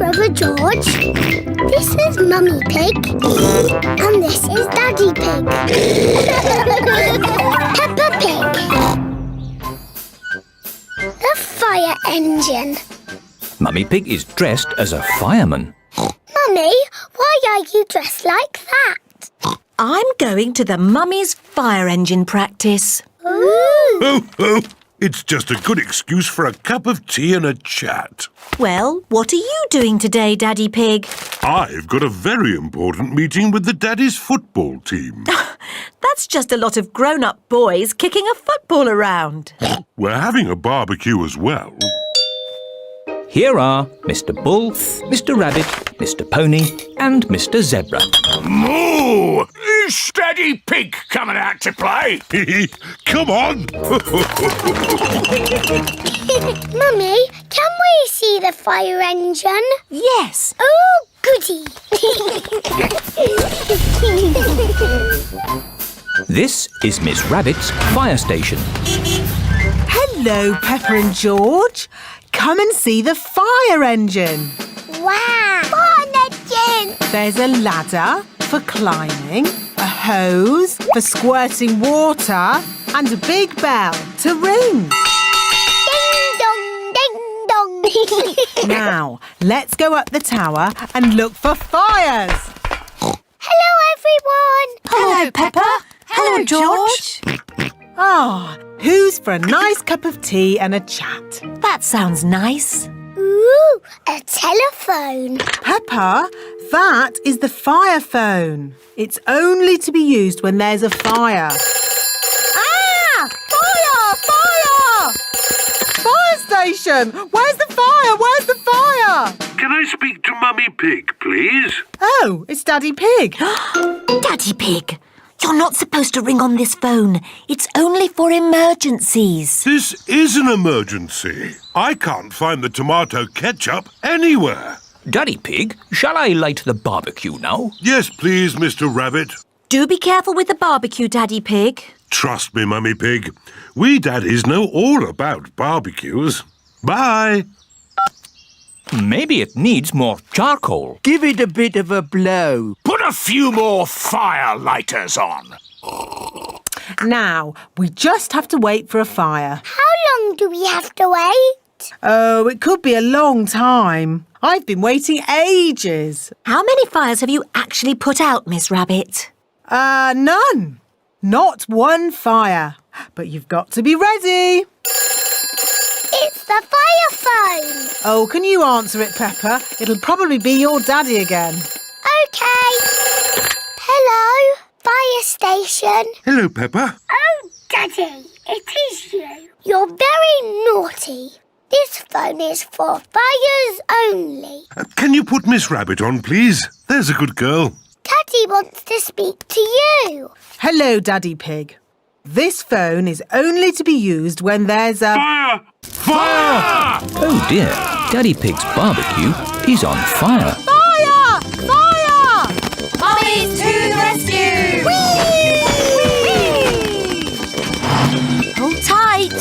Brother George. This is Mummy Pig. And this is Daddy Pig. Peppa Pig. The fire engine. Mummy Pig is dressed as a fireman. Mummy, why are you dressed like that? I'm going to the Mummy's fire engine practice. Ooh! Ho, ho! It's just a good excuse for a cup of tea and a chat. Well, what are you doing today, Daddy Pig? I've got a very important meeting with the Daddy's football team. That's just a lot of grown-up boys kicking a football around. We're having a barbecue as well. Here are Mr. Bull, Mr. Rabbit, Mr. Pony and Mr. Zebra. Moo! Is Daddy Pig coming out to play? Come on! Mummy, can we see the fire engine? Yes. Oh, goody! This is Miss Rabbit's fire station. Hello, Peppa and George. Come and see the fire engine. Wow! Fire engine! There's a ladder for climbing, a hose for squirting water, and a big bell to ring. Ding dong, ding dong. Now, let's go up the tower and look for fires. Hello, everyone. Hello, Peppa. Hello, George. Ah, who's for a nice cup of tea and a chat? That sounds nice. Ooh, a telephone. Peppa, that is the fire phone. It's only to be used when there's a fire. Ah! Fire! Fire! Fire station! Where's the fire? Where's the fire? Can I speak to Mummy Pig, please? Oh, it's Daddy Pig. Daddy Pig, you're not supposed to ring on this phone. It's only for emergencies. This is an emergency. I can't find the tomato ketchup anywhere. Daddy Pig, shall I light the barbecue now? Yes, please, Mr. Rabbit. Do be careful with the barbecue, Daddy Pig. Trust me, Mummy Pig. We daddies know all about barbecues. Bye. Maybe it needs more charcoal. Give it a bit of a blow. Put a few more fire lighters on. Now, we just have to wait for a fire. How long do we have to wait? Oh, it could be a long time. I've been waiting ages. How many fires have you actually put out, Miss Rabbit? None. Not one fire. But you've got to be ready. It's the fire phone. Oh, can you answer it, Peppa? It'll probably be your daddy again. OK. Hello, fire station. Hello, Peppa. Oh, Daddy, it is you. You're very naughty. This phone is for fires only. Can you put Miss Rabbit on, please? There's a good girl. Daddy wants to speak to you. Hello, Daddy Pig. This phone is only to be used when there's a... Fire! Fire! Oh dear, Daddy Pig's barbecue is on fire. Fire! Fire! Mummy's to the rescue! Hold tight!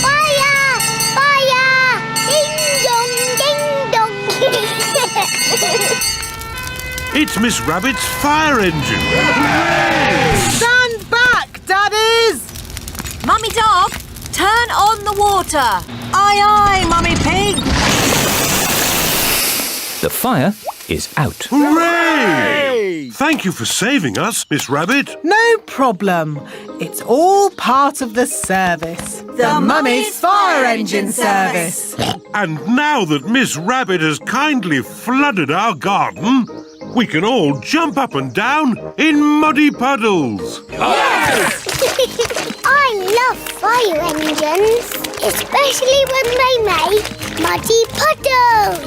Fire! Fire! Ding dong, ding dong. It's Miss Rabbit's fire engine. Stand back, Daddies! Mummy Dog, turn on the water. Aye, aye, Mummy Pig. The fire is out. Hooray! Thank you for saving us, Miss Rabbit. No problem. It's all part of the service. The Mummy's Fire Engine Service. And now that Miss Rabbit has kindly flooded our garden, we can all jump up and down in muddy puddles. I love fire engines, especially when they make muddy puddles.